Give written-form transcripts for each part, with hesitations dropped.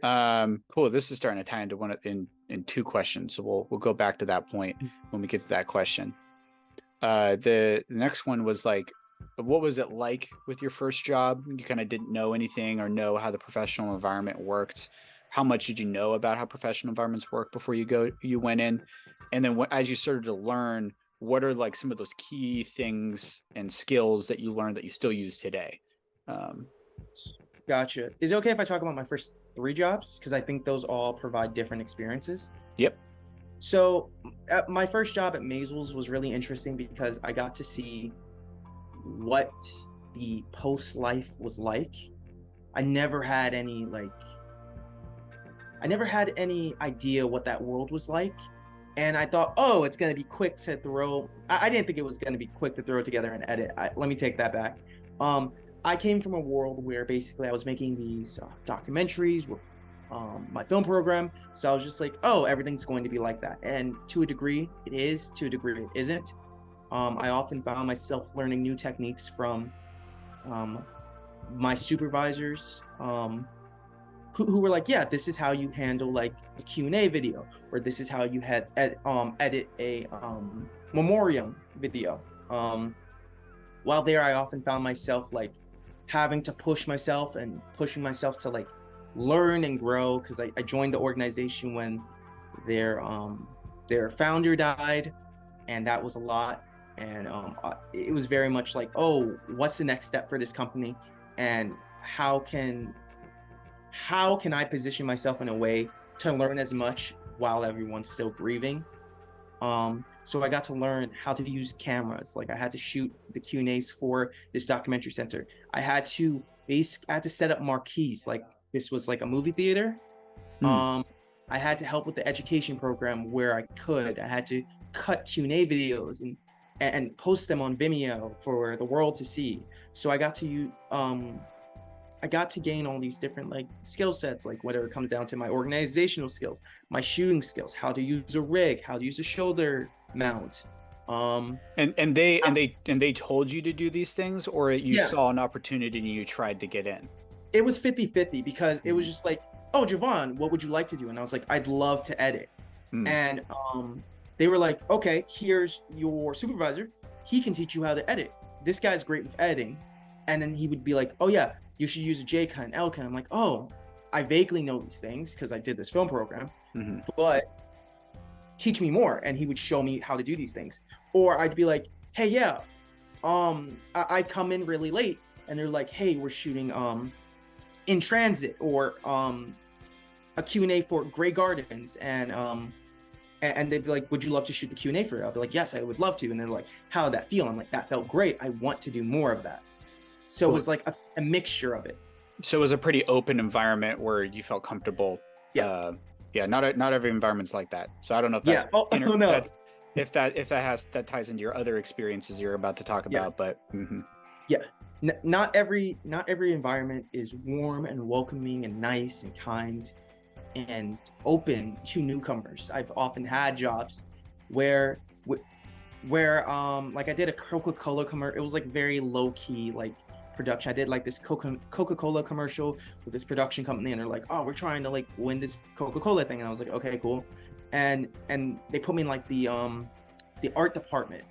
Cool. This is starting to tie into in two questions. So we'll go back to that point when we get to that question. The next one was like, what was it like with your first job? You kind of didn't know anything or know how the professional environment worked. How much did you know about how professional environments work before you went in? And then as you started to learn, what are like some of those key things and skills that you learned that you still use today? Um, Gotcha. Is it okay if I talk about my first three jobs? Because I think those all provide different experiences. yep. So, my first job at Maisels was really interesting because I got to see what the post life was like. I never had any like, I never had any idea what that world was like. And I thought, oh, it's going to be quick to throw. I didn't think it was going to be quick to throw together and edit. Let me take that back. Um, I came from a world where basically I was making these documentaries with my film program. So I was just like, oh, everything's going to be like that. And to a degree, it is. To a degree, it isn't. I often found myself learning new techniques from um, my supervisors. Who were like, yeah, this is how you handle like a Q&A video, or this is how you edit a memoriam video. While there, I often found myself like having to push myself and pushing myself to like learn and grow because I joined the organization when their founder died, and that was a lot. And it was very much like, oh, what's the next step for this company, and how can I position myself in a way to learn as much while everyone's still grieving? So I got to learn how to use cameras. Like I had to shoot the Q&As for this documentary center. I had to set up marquees. Like this was like a movie theater. Hmm. Um, I had to help with the education program where I could. I had to cut Q&A videos and post them on Vimeo for the world to see. So I got to gain all these different like skill sets, like whether it comes down to my organizational skills, my shooting skills, how to use a rig, how to use a shoulder mount. Um, And they told you to do these things, or you yeah, saw an opportunity and you tried to get in. it was 50-50 because it was Hmm. just like, oh, Javon, what would you like to do? And I was like, I'd love to edit. Hmm. And they were like, okay, here's your supervisor. He can teach you how to edit. This guy's great with editing. And then he would be like, oh, yeah, you should use a J-Cut and L-Cut. I'm like, oh, I vaguely know these things because I did this film program, Hmm. but teach me more. And he would show me how to do these things. Or I'd be like, hey, yeah, I'd come in really late and they're like, hey, we're shooting in transit or a Q&A for Grey Gardens and they'd be like, would you love to shoot the Q&A for it? I'll be like, yes, I would love to. And they're like, how did that feel? I'm like, that felt great. I want to do more of that. So it Cool. was like a mixture of it. So it was a pretty open environment where you felt comfortable. Yeah. Yeah, not every environment's like that. So I don't know if Yeah. Oh, oh no. that ties into your other experiences you're about to talk Yeah. about, but mhm. Yeah. Not every environment is warm and welcoming and nice and kind and open to newcomers. I've often had jobs where like I did a Coca-Cola commercial. It was like very low key like production. I did like this Coca-Cola commercial with this production company, and they're like, "Oh, we're trying to like win this Coca-Cola thing," and I was like, "Okay, cool," and they put me in like the art department,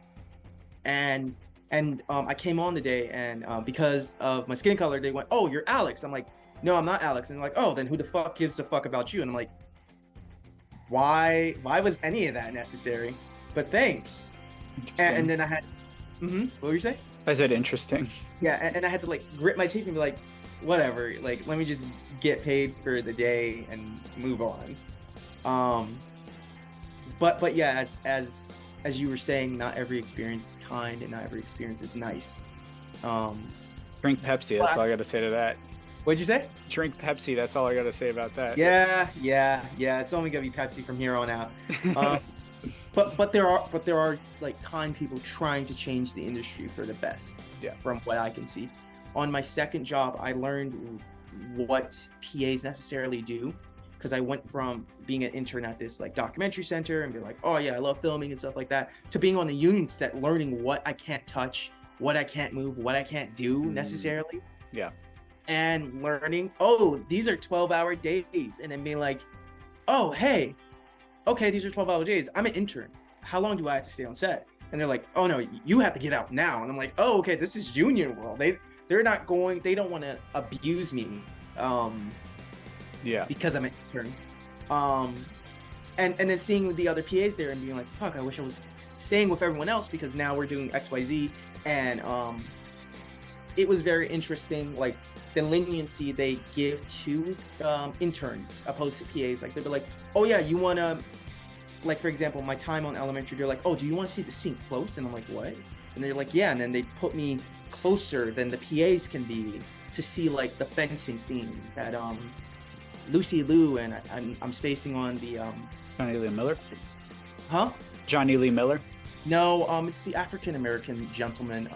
and I came on today, and because of my skin color, they went, "Oh, you're Alex." I'm like, "No, I'm not Alex," and they're like, "Oh, then who the fuck gives a fuck about you?" And I'm like, "Why was any of that necessary?" But thanks. And Interesting. then I had, what were you saying? I said interesting. Yeah, and I had to like grit my teeth and be like, whatever, like let me just get paid for the day and move on. Um, but yeah, as you were saying, not every experience is kind and not every experience is nice. Um, Drink Pepsi. That's but all I got to say to that. what'd you say? Drink Pepsi. That's all I got to say about that. Yeah. It's only gonna be Pepsi from here on out. Um, but there are like kind people trying to change the industry for the best, Yeah. from what I can see. On my second job, I learned what PAs necessarily do because I went from being an intern at this like documentary center and be like, oh yeah, I love filming and stuff like that, to being on the union set, learning what I can't touch, what I can't move, what I can't do Mm, necessarily. yeah. and learning, oh, these are 12-hour days, and then being like, oh, hey, okay, these are 12-hour days. I'm an intern. How long do I have to stay on set? And they're like, oh no, you have to get out now. And I'm like, oh, okay, this is union world. They don't want to abuse me because I'm an intern. And then seeing the other PAs there and being like, fuck, I wish I was staying with everyone else because now we're doing XYZ. And it was very interesting, like the leniency they give to interns opposed to PAs. Like they'd be like, oh yeah, you want to, like for example, my time on elementary, they're like, oh, do you want to see the scene close? And I'm like, what? And they're like, yeah. And then they put me closer than the PAs can be to see like the fencing scene that Lucy Liu and I'm spacing on the Johnny Lee Miller. Huh? Johnny Lee Miller. No, it's the African American gentleman.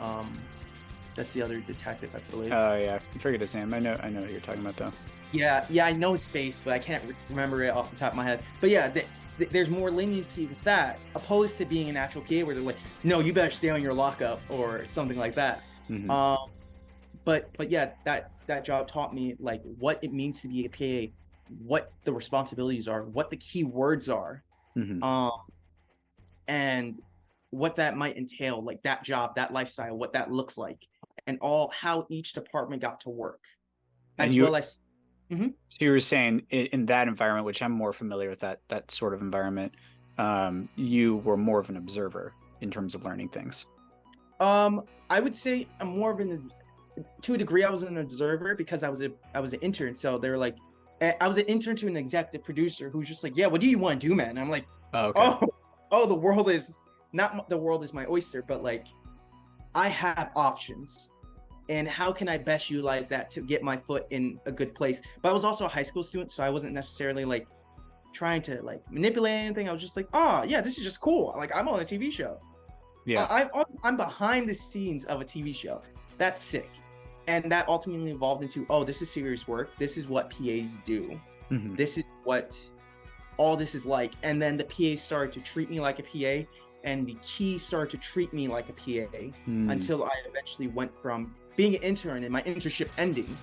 That's the other detective, I believe. Oh yeah, I figured his name. I know who you're talking about though. Yeah, I know his face, but I can't remember it off the top of my head. But yeah, there's more leniency with that, opposed to being an actual PA where they're like, no, you better stay on your lockup or something like that. Mm-hmm. But yeah, that job taught me like what it means to be a PA, what the responsibilities are, what the key words are, and what that might entail, like that job, that lifestyle, what that looks like, and how each department got to work, as well as. So you were saying in that environment, which I'm more familiar with that sort of environment, you were more of an observer in terms of learning things. I would say I'm more of to a degree, I was an observer because I was an intern. So they were like, I was an intern to an executive producer who's just like, yeah, what do you want to do, man? And I'm like, the world is my oyster, but like I have options. And how can I best utilize that to get my foot in a good place? But I was also a high school student, so I wasn't necessarily like trying to like manipulate anything. I was just like, oh yeah, this is just cool. Like I'm on a TV show. Yeah, I'm behind the scenes of a TV show. That's sick. And that ultimately evolved into, oh, this is serious work. This is what PAs do. Mm-hmm. This is what all this is like. And then the PAs started to treat me like a PA, and the key started to treat me like a PA until I eventually went from being an intern and my internship ending,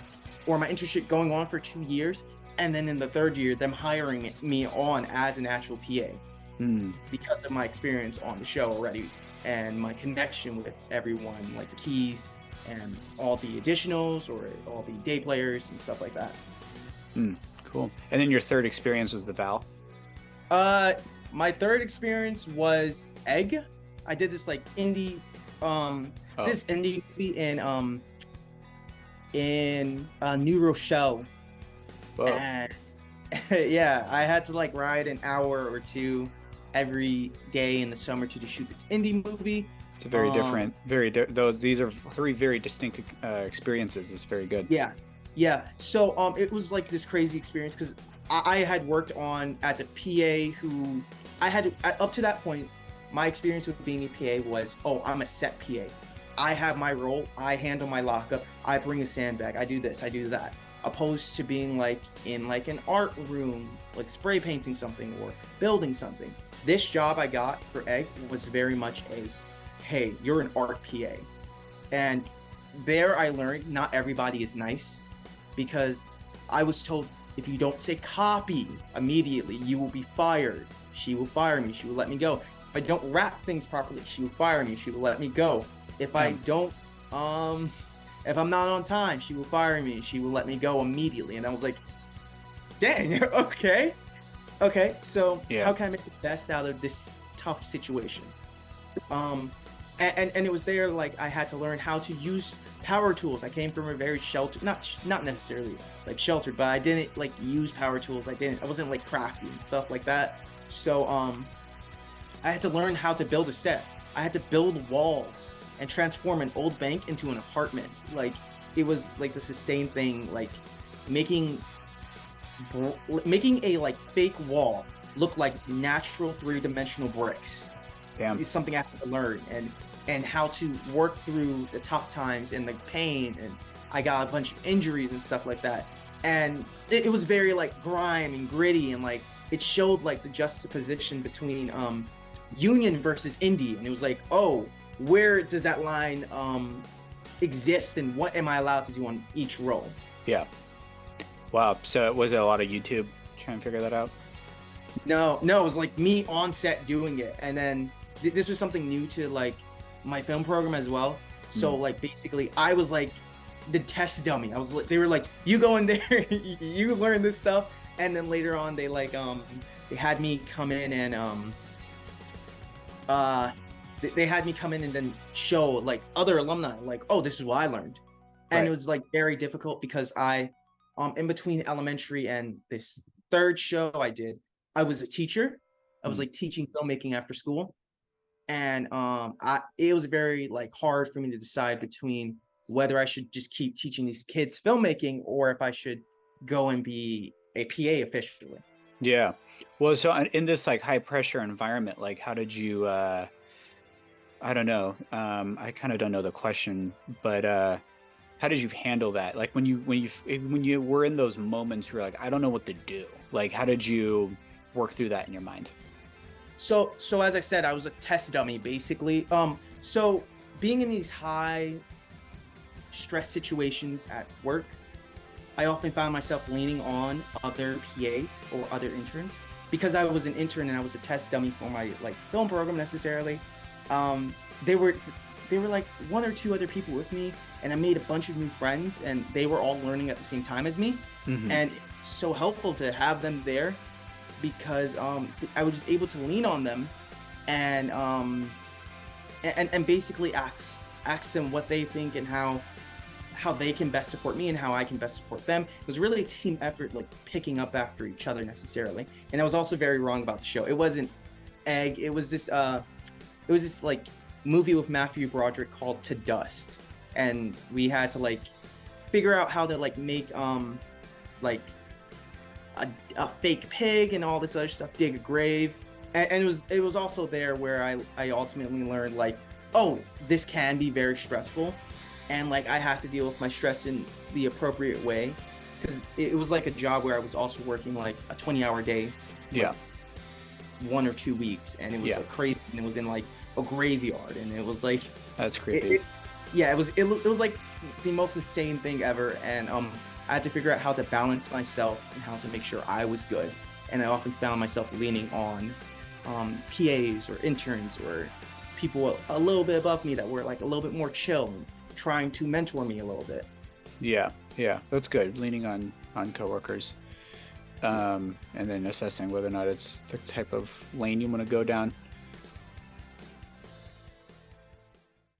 or my internship going on for 2 years, and then in the third year, them hiring me on as an actual PA because of my experience on the show already and my connection with everyone, like the keys and all the additionals or all the day players and stuff like that. Cool. And then your third experience was the Val? My third experience was Egg. I did this like indie this indie movie in New Rochelle. Whoa. And yeah, I had to like ride an hour or two every day in the summer to shoot this indie movie. It's a very different, these are three very distinct experiences. It's very good. Yeah. So it was like this crazy experience because I had worked on as a PA who I had up to that point. My experience with being a PA was, I'm a set PA. I have my role. I handle my lockup. I bring a sandbag. I do this. I do that. Opposed to being like in like an art room, like spray painting something or building something. This job I got for Egg was very much hey, you're an art PA. And there I learned not everybody is nice, because I was told if you don't say copy immediately, you will be fired. She will fire me. She will let me go. If I don't wrap things properly, she will fire me. She will let me go. If I don't, if I'm not on time, she will fire me. She will let me go immediately. And I was like, dang, okay. So how can I make the best out of this tough situation? And it was there, like, I had to learn how to use power tools. I came from a very sheltered, not necessarily like sheltered, but I didn't like use power tools. I wasn't like crafty and stuff like that. So I had to learn how to build a set. I had to build walls and transform an old bank into an apartment. Like, it was like this insane thing, like making a like fake wall look like natural 3-dimensional bricks. Damn. It's something I had to learn, and how to work through the tough times and the pain, and I got a bunch of injuries and stuff like that. And it was very like grime and gritty, and like it showed like the juxtaposition between union versus indie, and it was like, where does that line exist, and what am I allowed to do on each role? Yeah. Wow. So was it a lot of YouTube trying to figure that out? No, it was like me on set doing it, and then this was something new to like my film program as well. So Mm. like basically, I was like the test dummy. I was like, they were like, you go in there, you learn this stuff, and then later on, they had me come in and uh they had me come in and then show like other alumni like, oh, this is what I learned. And it Right. was like very difficult because I in between elementary and this third show I did, I was a teacher. I was Mm. like teaching filmmaking after school. And I it was very like hard for me to decide between whether I should just keep teaching these kids filmmaking or if I should go and be a PA officially. Yeah. Well, so in this like high pressure environment, like how did you I don't know. I kind of don't know the question, but how did you handle that? Like when you were in those moments where you're like, I don't know what to do. Like how did you work through that in your mind? So as I said, I was a test dummy basically. So being in these high stress situations at work, I often found myself leaning on other PAs or other interns because I was an intern and I was a test dummy for my like film program necessarily. Um, they were they were like one or two other people with me, and I made a bunch of new friends, and they were all learning at the same time as me, Hmm. and it's so helpful to have them there because I was just able to lean on them and and basically ask them what they think and how they can best support me and how I can best support them. It was really a team effort, like picking up after each other necessarily. And I was also very wrong about the show. It wasn't Egg. It was this like movie with Matthew Broderick called To Dust, and we had to like figure out how to like make like a fake pig and all this other stuff, dig a grave. And it was also there where I ultimately learned like, oh, this can be very stressful, and like I have to deal with my stress in the appropriate way because it was like a job where I was also working like a 20-hour day, like Yeah. 1 or 2 weeks, and it was Yeah. like crazy, and it was in like a graveyard, and it was like That's it, creepy. it yeah, it was like the most insane thing ever, and I had to figure out how to balance myself and how to make sure I was good, and I often found myself leaning on PAs or interns or people a little bit above me that were like a little bit more chill and trying to mentor me a little bit. Yeah. Yeah. That's good. Leaning on coworkers. And then assessing whether or not it's the type of lane you want to go down.